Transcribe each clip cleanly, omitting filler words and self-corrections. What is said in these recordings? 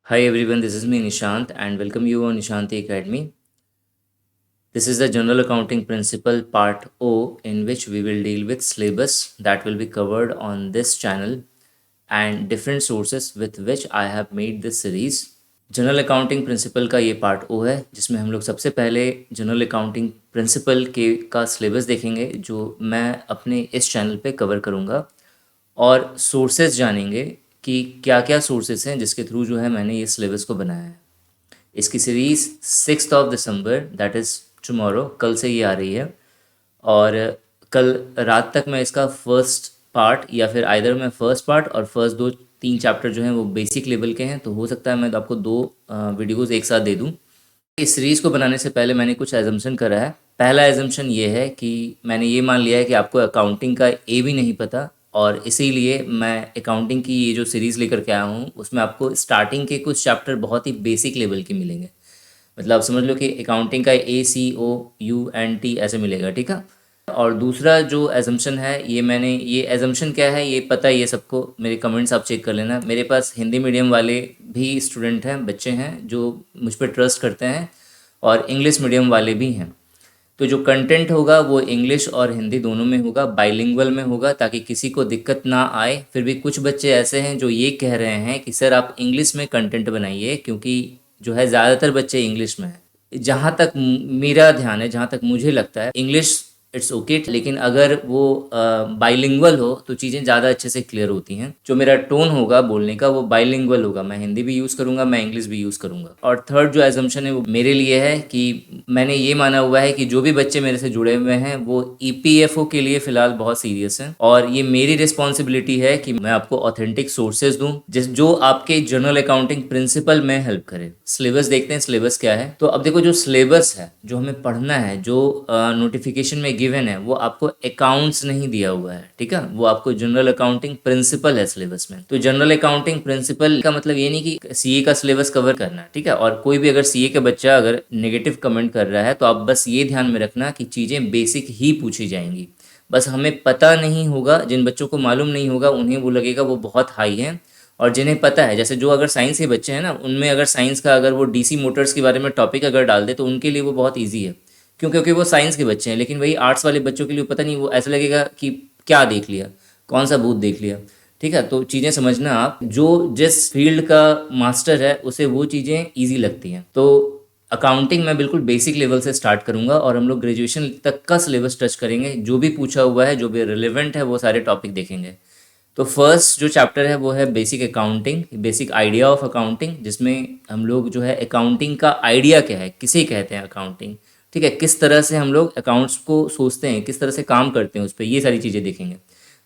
Hi everyone, this is me Nishant and welcome you on Nishanti Academy. This is the General Accounting Principle Part O, in which we will deal with syllabus that will be covered on this channel and different sources with which I have made this series. General accounting principle का ये part ओ है जिसमें हम लोग सबसे पहले general accounting principle के का सिलेबस देखेंगे जो मैं अपने इस चैनल पे कवर करूँगा और सोर्सेज जानेंगे कि क्या क्या सोर्सेज हैं जिसके थ्रू जो है मैंने ये सिलेबस को बनाया है। इसकी series 6 December that is tomorrow, कल से ये आ रही है और कल रात तक मैं इसका फर्स्ट पार्ट या फिर आइदर मैं फर्स्ट पार्ट और फर्स्ट 2-3 चैप्टर जो हैं वो बेसिक लेवल के हैं, तो हो सकता है मैं आपको 2 वीडियोज़ एक साथ दे दूँ। इस सीरीज़ को बनाने से पहले मैंने कुछ एजम्पशन करा है। पहला एजम्पशन ये है कि मैंने ये मान लिया है कि आपको अकाउंटिंग का ए भी नहीं पता और इसीलिए मैं अकाउंटिंग की ये जो सीरीज़ लेकर के आया हूँ उसमें आपको स्टार्टिंग के कुछ चैप्टर बहुत ही बेसिक लेवल के मिलेंगे। मतलब आप समझ लो कि अकाउंटिंग का ACOUNT ऐसे मिलेगा, ठीक है। और दूसरा जो एजम्पशन है ये एजम्पशन क्या है ये पता है ये सबको, मेरे कमेंट्स आप चेक कर लेना। मेरे पास हिंदी मीडियम वाले भी स्टूडेंट हैं, बच्चे हैं जो मुझ पर ट्रस्ट करते हैं और इंग्लिश मीडियम वाले भी हैं। तो जो कंटेंट होगा वो इंग्लिश और हिंदी दोनों में होगा, बाइलिंगुअल में होगा, ताकि किसी को दिक्कत ना आए। फिर भी कुछ बच्चे ऐसे हैं जो ये कह रहे हैं कि सर आप इंग्लिश में कंटेंट बनाइए, क्योंकि जो है ज़्यादातर बच्चे इंग्लिश में हैं। जहाँ तक मेरा ध्यान है, जहाँ तक मुझे लगता है, इंग्लिश इट्स ओके लेकिन अगर वो बाइलिंगुअल हो तो चीज़ें ज़्यादा अच्छे से क्लियर होती हैं। जो मेरा टोन होगा बोलने का वो बाइलिंगुअल होगा, मैं हिंदी भी यूज़ करूँगा, मैं इंग्लिश भी यूज़ करूँगा। और थर्ड जो एजम्पशन है वो मेरे लिए है कि मैंने ये माना हुआ है कि जो भी बच्चे मेरे से जुड़े हुए हैं वो EPFO के लिए फ़िलहाल बहुत सीरियस हैं और ये मेरी रिस्पॉन्सिबिलिटी है कि मैं आपको ऑथेंटिक सोर्सेज दूँ जो आपके जनरल अकाउंटिंग प्रिंसिपल में हेल्प करे। सिलेबस देखते हैं, सिलेबस क्या है। तो अब देखो, जो सिलेबस है जो हमें पढ़ना है, जो नोटिफिकेशन में गिवन है, वो आपको अकाउंट्स नहीं दिया हुआ है, ठीक है। वो आपको जनरल अकाउंटिंग प्रिंसिपल है सिलेबस में। तो जनरल अकाउंटिंग प्रिंसिपल का मतलब ये नहीं कि CA का सिलेबस कवर करना, ठीक है। और कोई भी अगर CA का बच्चा अगर नेगेटिव कमेंट कर रहा है तो आप बस ये ध्यान में रखना कि चीज़ें बेसिक ही पूछी जाएंगी। बस हमें पता नहीं होगा, जिन बच्चों को मालूम नहीं होगा उन्हें वो लगेगा वो बहुत हाई है, और जिन्हें पता है, जैसे जो अगर साइंस के बच्चे हैं ना, उनमें अगर साइंस का अगर वो DC मोटर्स के बारे में टॉपिक अगर डाल दे तो उनके लिए वो बहुत ईजी है, क्योंकि वो साइंस के बच्चे हैं। लेकिन वही आर्ट्स वाले बच्चों के लिए पता नहीं, वो ऐसा लगेगा कि क्या देख लिया, कौन सा भूत देख लिया, ठीक है। तो चीज़ें समझना, आप जो जिस फील्ड का मास्टर है उसे वो चीज़ें ईजी लगती हैं। तो अकाउंटिंग मैं बिल्कुल बेसिक लेवल से स्टार्ट करूंगा और हम लोग ग्रेजुएशन तक का सिलेबस टच करेंगे। जो भी पूछा हुआ है, जो भी रिलेवेंट है, वो सारे टॉपिक देखेंगे। तो फर्स्ट जो चैप्टर है वो है basic accounting, basic idea of accounting, जिसमें हम लोग जो है अकाउंटिंग का आइडिया क्या है, किसे कहते हैं अकाउंटिंग, ठीक है, किस तरह से हम लोग अकाउंट्स को सोचते हैं, किस तरह से काम करते हैं उस पर, ये सारी चीज़ें देखेंगे।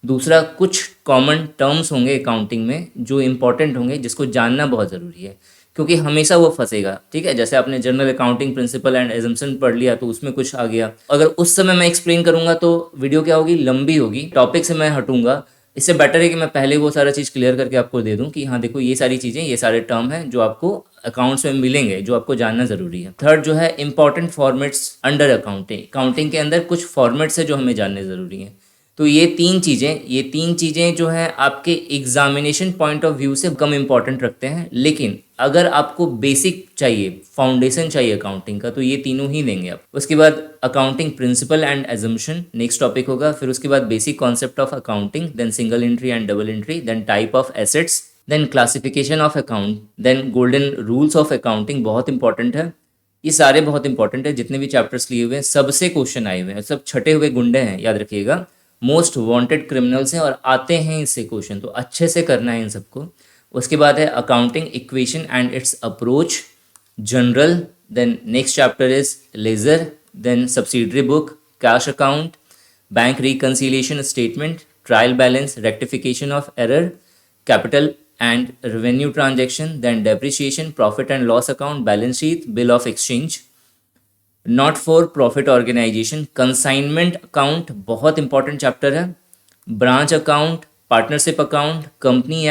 दूसरा, कुछ कॉमन टर्म्स होंगे अकाउंटिंग में जो इंपॉर्टेंट होंगे, जिसको जानना बहुत ज़रूरी है, क्योंकि हमेशा वो फंसेगा, ठीक है। जैसे आपने general accounting principle and assumption पढ़ लिया तो उसमें कुछ आ गया, अगर उस समय मैं एक्सप्लेन करूंगा तो वीडियो क्या होगी, लंबी होगी, टॉपिक से मैं हटूंगा। इससे बेटर है कि मैं पहले वो सारा चीज़ क्लियर करके आपको दे दूं कि हाँ देखो, ये सारी चीज़ें, ये सारे टर्म हैं जो आपको अकाउंट्स में मिलेंगे, जो आपको जानना ज़रूरी है। थर्ड जो है important formats under accounting, accounting के अंदर कुछ फॉर्मेट्स है जो हमें जानने ज़रूरी हैं। तो ये तीन चीज़ें जो हैं आपके एग्जामिनेशन पॉइंट ऑफ व्यू से कम इंपॉर्टेंट रखते हैं, लेकिन अगर आपको बेसिक चाहिए, फाउंडेशन चाहिए अकाउंटिंग का, तो ये तीनों ही देंगे आप। उसके बाद accounting principle and assumption next topic होगा। फिर उसके बाद basic concept of accounting, then single entry and double entry, then type of assets, then classification of account, then golden rules of accounting, बहुत इंपॉर्टेंट है। ये सारे बहुत इंपॉर्टेंट है, जितने भी चैप्टर्स लिए हुए हैं सबसे क्वेश्चन आए हुए हैं, सब छटे हुए गुंडे हैं, याद रखिएगा, मोस्ट वांटेड क्रिमिनल्स हैं और आते हैं इससे क्वेश्चन, तो अच्छे से करना है इन सबको। उसके बाद है accounting equation and its approach, general, then next chapter is ledger, then subsidiary book, cash account, bank reconciliation statement, trial balance, rectification of error, capital and revenue transaction, then depreciation, profit and loss account, balance sheet, bill of exchange, not for profit organisation, consignment account बहुत important chapter है, branch account, partnership account, company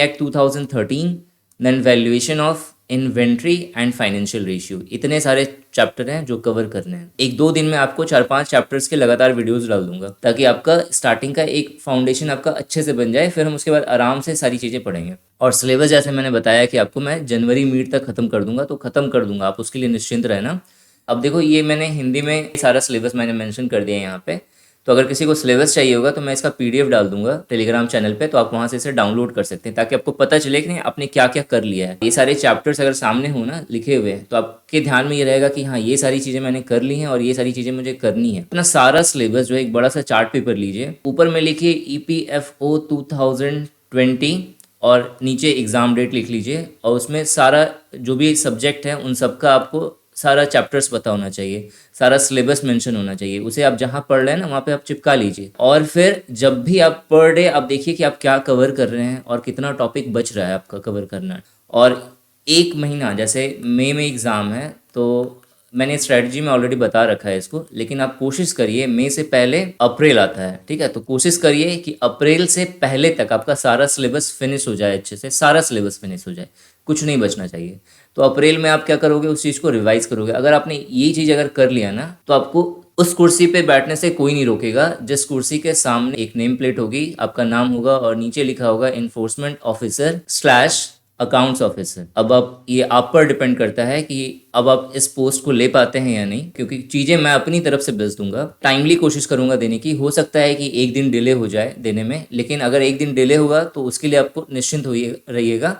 act 2013, then valuation of inventory and financial ratio, इतने सारे chapter हैं जो cover करने हैं। 1-2 दिन में आपको 4-5 चैप्टर्स के लगातार वीडियोस डाल दूंगा ताकि आपका स्टार्टिंग का एक फाउंडेशन आपका अच्छे से बन जाए, फिर हम उसके बाद आराम से सारी चीज़ें पढ़ेंगे। और सिलेबस जैसे मैंने बताया कि आपको मैं जनवरी मिड तक ख़त्म कर दूंगा, तो ख़त्म कर दूंगा, आप उसके लिए निश्चिंत रहना। अब देखो, ये मैंने हिंदी में सारा सिलेबस मैंने मेंशन कर दिया है यहाँ पे, तो अगर किसी को सिलेबस चाहिए होगा तो मैं इसका पीडीएफ डाल दूंगा टेलीग्राम चैनल पे, तो आप वहाँ से इसे डाउनलोड कर सकते हैं ताकि आपको पता चले कि नहीं आपने क्या क्या कर लिया है। ये सारे चैप्टर्स अगर सामने हो ना लिखे हुए हैं, तो आपके ध्यान में ये रहेगा कि हाँ, ये सारी चीज़ें मैंने कर ली हैं और ये सारी चीज़ें मुझे करनी है। अपना सारा सिलेबस जो है एक बड़ा सा चार्ट पेपर लीजिए, ऊपर में लिखिए EPFO 2020 और नीचे एग्ज़ाम डेट लिख लीजिए, और उसमें सारा जो भी सब्जेक्ट है उन सबका आपको सारा चैप्टर्स पता होना चाहिए, सारा सिलेबस मेंशन होना चाहिए। उसे आप जहाँ पढ़ रहे हैं ना वहाँ पे आप चिपका लीजिए, और फिर जब भी आप पर डे आप देखिए कि आप क्या कवर कर रहे हैं और कितना टॉपिक बच रहा है आपका कवर करना। और 1 महीना, जैसे मई में एग्ज़ाम है तो मैंने स्ट्रेटजी में ऑलरेडी बता रखा है इसको, लेकिन आप कोशिश करिए, मई से पहले अप्रैल आता है, ठीक है, तो कोशिश करिए कि अप्रैल से पहले तक आपका सारा सिलेबस फिनिश हो जाए, अच्छे से सारा सिलेबस फिनिश हो जाए, कुछ नहीं बचना चाहिए। तो अप्रैल में आप क्या करोगे, उस चीज़ को रिवाइज करोगे। अगर आपने ये चीज़ अगर कर लिया ना, तो आपको उस कुर्सी पे बैठने से कोई नहीं रोकेगा जिस कुर्सी के सामने एक नेम प्लेट होगी, आपका नाम होगा और नीचे लिखा होगा इन्फोर्समेंट ऑफिसर / अकाउंट्स ऑफिसर। अब आप, ये आप पर डिपेंड करता है कि अब आप इस पोस्ट को ले पाते हैं या नहीं, क्योंकि चीज़ें मैं अपनी तरफ से बेच दूंगा, टाइमली कोशिश करूंगा देने की। हो सकता है कि 1 दिन डिले हो जाए देने में, लेकिन अगर 1 दिन डिले होगा तो उसके लिए आपको निश्चिंत रहिएगा,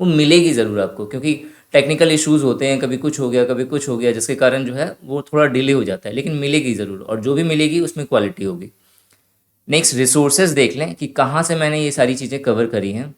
वो मिलेगी ज़रूर आपको, क्योंकि टेक्निकल इश्यूज़ होते हैं, कभी कुछ हो गया कभी कुछ हो गया, जिसके कारण जो है वो थोड़ा डिले हो जाता है, लेकिन मिलेगी ज़रूर, और जो भी मिलेगी उसमें क्वालिटी होगी। नेक्स्ट, रिसोर्सेज देख लें कि कहाँ से मैंने ये सारी चीज़ें कवर करी हैं।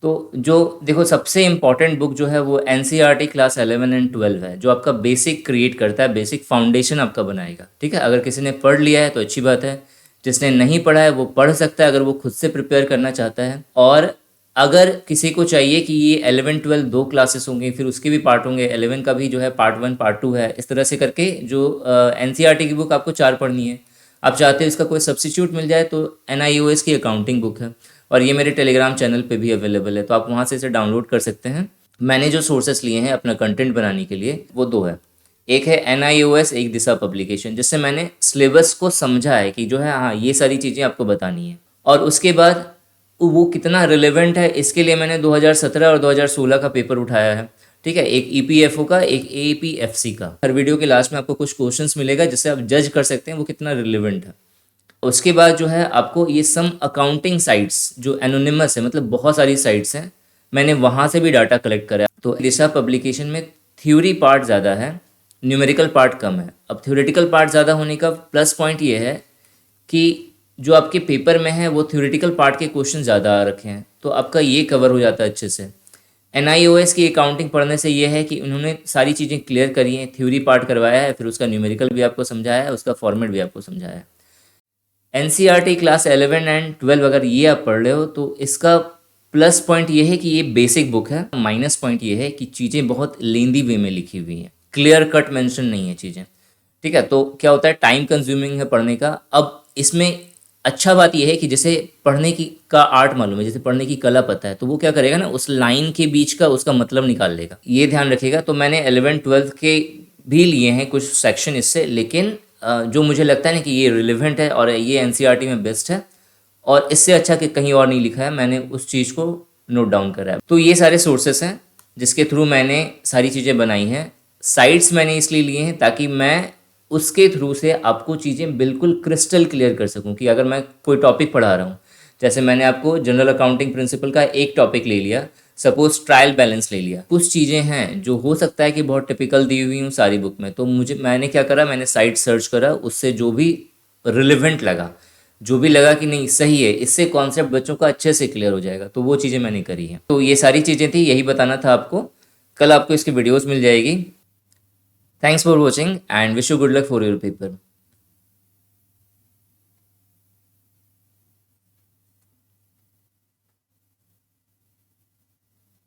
तो जो देखो, सबसे इम्पॉर्टेंट बुक जो है वो NCERT क्लास 11 एंड 12 है, जो आपका बेसिक क्रिएट करता है, बेसिक फाउंडेशन आपका बनाएगा, ठीक है। अगर किसी ने पढ़ लिया है तो अच्छी बात है, जिसने नहीं पढ़ा है वो पढ़ सकता है अगर वो खुद से प्रिपेयर करना चाहता है। और अगर किसी को चाहिए कि ये 11-12 2 क्लासेस होंगे, फिर उसके भी पार्ट होंगे, 11 का भी जो है पार्ट 1 पार्ट 2 है, इस तरह से करके जो NCERT की बुक आपको 4 पढ़नी है, आप चाहते हो इसका कोई सब्सिट्यूट मिल जाए, तो NIOS की अकाउंटिंग बुक है, और ये मेरे टेलीग्राम चैनल पे भी अवेलेबल है, तो आप वहाँ से इसे डाउनलोड कर सकते हैं। मैंने जो सोर्सेस लिए हैं अपना कंटेंट बनाने के लिए वो 2 है। एक है NIOS, एक दिशा पब्लिकेशन, जिससे मैंने सिलेबस को समझा है कि जो है हाँ, ये सारी चीज़ें आपको बतानी है। और उसके बाद वो कितना रिलेवेंट है, इसके लिए मैंने 2017 और 2016 का पेपर उठाया है, ठीक है, एक EPFO का, एक APFC का। हर वीडियो के लास्ट में आपको कुछ क्वेश्चंस मिलेगा जिससे आप जज कर सकते हैं वो कितना रिलेवेंट है। उसके बाद जो है आपको ये सम अकाउंटिंग साइट्स जो एनोनिमस है, मतलब बहुत सारी साइट्स हैं, मैंने वहाँ से भी डाटा कलेक्ट करा है। तो दिशा पब्लिकेशन में थ्योरी पार्ट ज़्यादा है, न्यूमेरिकल पार्ट कम है। अब थ्योरेटिकल पार्ट ज़्यादा होने का प्लस पॉइंट ये है कि जो आपके पेपर में है वो थ्योरेटिकल पार्ट के क्वेश्चन ज़्यादा आ रखे हैं, तो आपका ये कवर हो जाता है अच्छे से। NIOS की अकाउंटिंग पढ़ने से ये है कि उन्होंने सारी चीज़ें क्लियर करी हैं, थ्योरी पार्ट करवाया है, फिर उसका न्यूमेरिकल भी आपको समझाया है, उसका फॉर्मेट भी आपको समझाया है। NCERT क्लास 11 एंड 12 अगर ये आप पढ़ रहे हो तो इसका प्लस पॉइंट ये है कि ये बेसिक बुक है, माइनस पॉइंट ये है कि चीज़ें बहुत लेंदी वे में लिखी हुई हैं, क्लियर कट मेंशन नहीं है चीज़ें, ठीक है। तो क्या होता है, टाइम कंज्यूमिंग है पढ़ने का। अब इसमें अच्छा बात यह है कि जैसे पढ़ने की का आर्ट मालूम है, जैसे पढ़ने की कला पता है, तो वो क्या करेगा ना, उस लाइन के बीच का उसका मतलब निकाल लेगा, ये ध्यान रखिएगा। तो मैंने 11-12 के भी लिए हैं कुछ सेक्शन इससे, लेकिन जो मुझे लगता है ना कि ये रिलेवेंट है और ये NCERT में बेस्ट है, और इससे अच्छा कि कहीं और नहीं लिखा है, मैंने उस चीज़ को नोट डाउन करा है। तो ये सारे सोर्सेस हैं जिसके थ्रू मैंने सारी चीज़ें बनाई हैं। साइट्स मैंने इसलिए लिए हैं ताकि मैं उसके थ्रू से आपको चीज़ें बिल्कुल क्रिस्टल क्लियर कर सकूं, कि अगर मैं कोई टॉपिक पढ़ा रहा हूं, जैसे मैंने आपको जनरल अकाउंटिंग प्रिंसिपल का एक टॉपिक ले लिया, सपोज ट्रायल बैलेंस ले लिया, कुछ चीज़ें हैं जो हो सकता है कि बहुत टिपिकल दी हुई हूँ सारी बुक में, तो मैंने क्या करा, मैंने साइट सर्च करा, उससे जो भी रिलेवेंट लगा, जो भी लगा कि नहीं सही है, इससे कॉन्सेप्ट बच्चों का अच्छे से क्लियर हो जाएगा, तो वो चीज़ें मैंने करी हैं। तो ये सारी चीज़ें थी, यही बताना था आपको। कल आपको इसकी वीडियोस मिल जाएगी। Thanks for watching and wish you good luck for your paper.